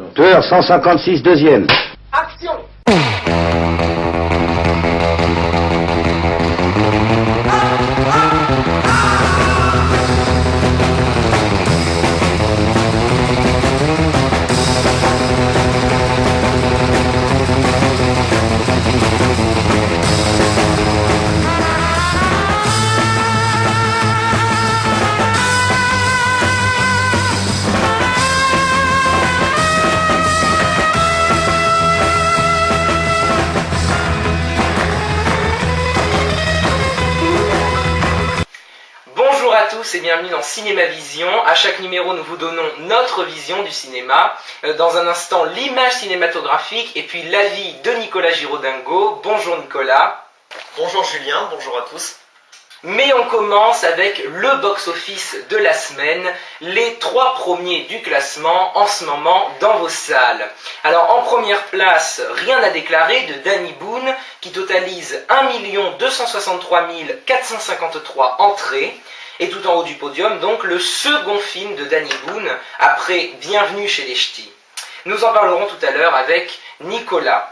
Tueur 156 deuxième. Action! Bonjour à tous et bienvenue dans Cinéma Vision. À chaque numéro, nous vous donnons notre vision du cinéma. Dans un instant, l'image cinématographique et puis l'avis de Nicolas Giraudingo. Bonjour Nicolas. Bonjour Julien, bonjour à tous. Mais on commence avec le box-office de la semaine, les 3 premiers du classement en ce moment dans vos salles. Alors en première place, rien à déclarer de Danny Boone qui totalise 1 263 453 entrées. Et tout en haut du podium, donc le second film de Danny Boone après Bienvenue chez les Ch'tis. Nous en parlerons tout à l'heure avec Nicolas.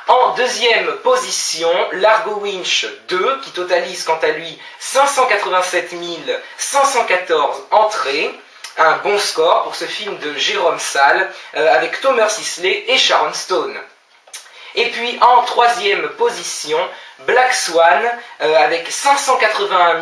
En deuxième position, Largo Winch 2, qui totalise quant à lui 587 514 entrées. Un bon score pour ce film de Jérôme Salle, avec Thomas Sisley et Sharon Stone. Et puis en troisième position, Black Swan, avec 581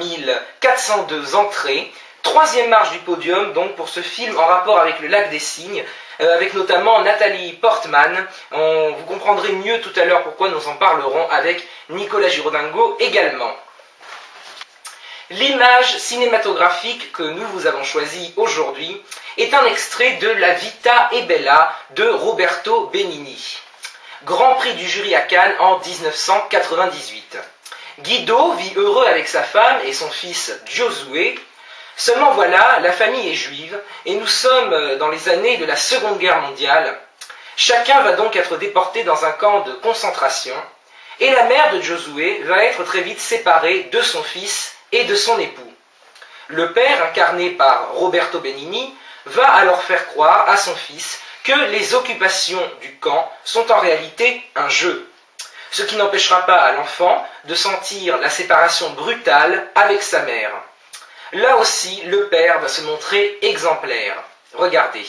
402 entrées. Troisième marche du podium, donc pour ce film en rapport avec le Lac des Cygnes, avec notamment Nathalie Portman. Vous comprendrez mieux tout à l'heure pourquoi nous en parlerons avec Nicolas Giraudingo également. L'image cinématographique que nous vous avons choisie aujourd'hui est un extrait de La Vita e Bella de Roberto Benigni. Grand prix du jury à Cannes en 1998. Guido vit heureux avec sa femme et son fils Giosuè. Seulement voilà, la famille est juive et nous sommes dans les années de la Seconde Guerre mondiale. Chacun va donc être déporté dans un camp de concentration et la mère de Giosuè va être très vite séparée de son fils et de son époux. Le père, incarné par Roberto Benigni, va alors faire croire à son fils que les occupations du camp sont en réalité un jeu. Ce qui n'empêchera pas à l'enfant de sentir la séparation brutale avec sa mère. Là aussi, le père va se montrer exemplaire. Regardez.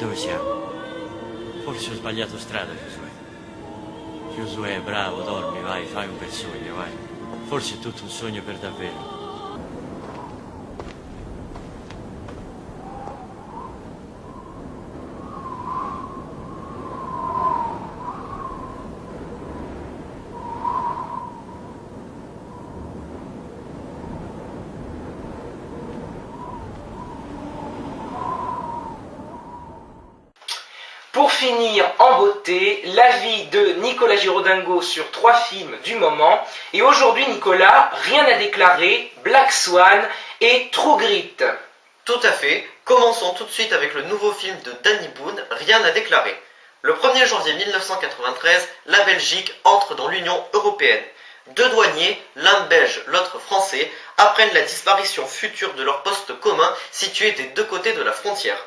Dove siamo? Forse ho sbagliato strada, Giosuè. Giosuè, bravo, dormi, vai, fai un bel sogno, vai. Forse è tutto un sogno per davvero. Pour finir en beauté, l'avis de Nicolas Girodingo sur 3 films du moment. Et aujourd'hui, Nicolas, rien à déclarer, Black Swan et True Grit. Tout à fait. Commençons tout de suite avec le nouveau film de Danny Boone, Rien à déclarer. Le 1er janvier 1993, la Belgique entre dans l'Union européenne. 2 douaniers, l'un belge, l'autre français, apprennent la disparition future de leur poste commun situé des 2 côtés de la frontière.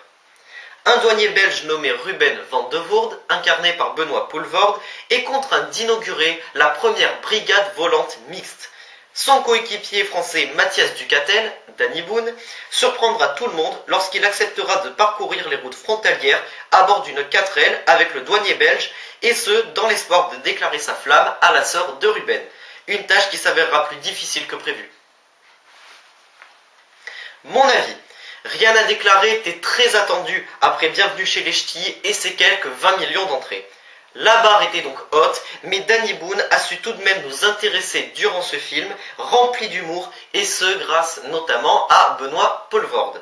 Un douanier belge nommé Ruben van de Voorde, incarné par Benoît Poelvoorde, est contraint d'inaugurer la première brigade volante mixte. Son coéquipier français Mathias Ducatel, Danny Boone, surprendra tout le monde lorsqu'il acceptera de parcourir les routes frontalières à bord d'une 4L avec le douanier belge, et ce, dans l'espoir de déclarer sa flamme à la sœur de Ruben. Une tâche qui s'avérera plus difficile que prévu. Mon avis. Rien à déclarer était très attendu après Bienvenue chez les Ch'tis et ses quelques 20 millions d'entrées. La barre était donc haute, mais Danny Boone a su tout de même nous intéresser durant ce film, rempli d'humour, et ce grâce notamment à Benoît Poelvoorde.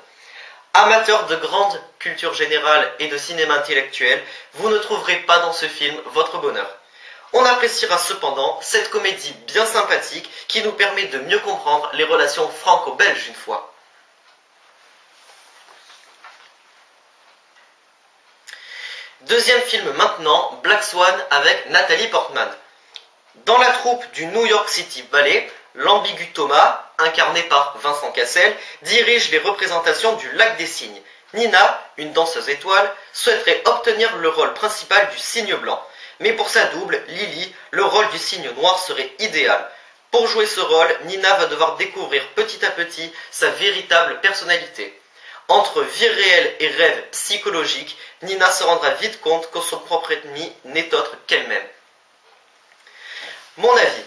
Amateur de grande culture générale et de cinéma intellectuel, vous ne trouverez pas dans ce film votre bonheur. On appréciera cependant cette comédie bien sympathique qui nous permet de mieux comprendre les relations franco-belges une fois. Deuxième film maintenant, Black Swan avec Nathalie Portman. Dans la troupe du New York City Ballet, l'ambigu Thomas, incarné par Vincent Cassel, dirige les représentations du Lac des Cygnes. Nina, une danseuse étoile, souhaiterait obtenir le rôle principal du cygne blanc. Mais pour sa double, Lily, le rôle du cygne noir serait idéal. Pour jouer ce rôle, Nina va devoir découvrir petit à petit sa véritable personnalité. Entre vie réelle et rêve psychologique, Nina se rendra vite compte que son propre ennemi n'est autre qu'elle-même. Mon avis.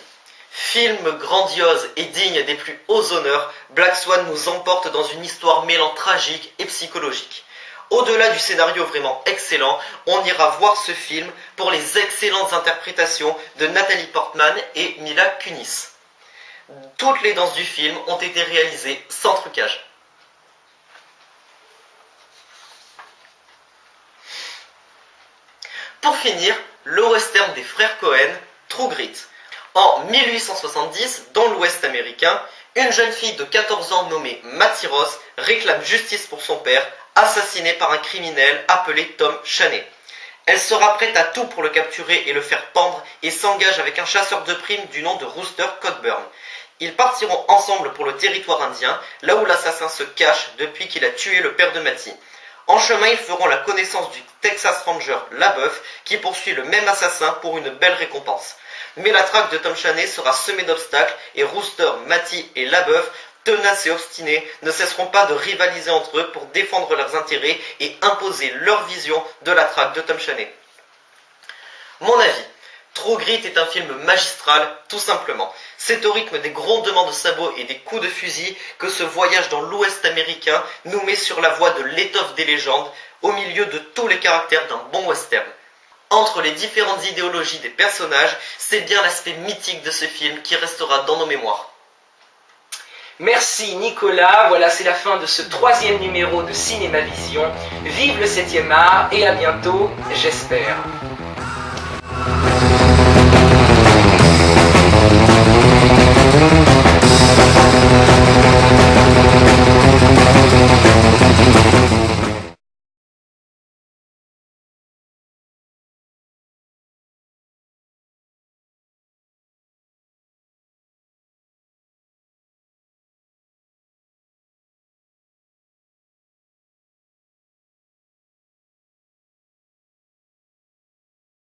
Film grandiose et digne des plus hauts honneurs, Black Swan nous emporte dans une histoire mêlant tragique et psychologique. Au-delà du scénario vraiment excellent, on ira voir ce film pour les excellentes interprétations de Nathalie Portman et Mila Kunis. Toutes les danses du film ont été réalisées sans trucage. Pour finir, le western des frères Cohen, True Grit. En 1870, dans l'Ouest américain, une jeune fille de 14 ans nommée Mattie Ross réclame justice pour son père, assassiné par un criminel appelé Tom Chaney. Elle sera prête à tout pour le capturer et le faire pendre et s'engage avec un chasseur de primes du nom de Rooster Cogburn. Ils partiront ensemble pour le territoire indien, là où l'assassin se cache depuis qu'il a tué le père de Mattie. En chemin, ils feront la connaissance du Texas Ranger LaBeouf qui poursuit le même assassin pour une belle récompense. Mais la traque de Tom Chaney sera semée d'obstacles et Rooster, Mattie et LaBeouf, tenaces et obstinés, ne cesseront pas de rivaliser entre eux pour défendre leurs intérêts et imposer leur vision de la traque de Tom Chaney. Mon avis. True Grit est un film magistral, tout simplement. C'est au rythme des grondements de sabots et des coups de fusil que ce voyage dans l'Ouest américain nous met sur la voie de l'étoffe des légendes, au milieu de tous les caractères d'un bon western. Entre les différentes idéologies des personnages, c'est bien l'aspect mythique de ce film qui restera dans nos mémoires. Merci Nicolas, voilà c'est la fin de ce 3e numéro de Cinéma Vision. Vive le 7e art et à bientôt, j'espère.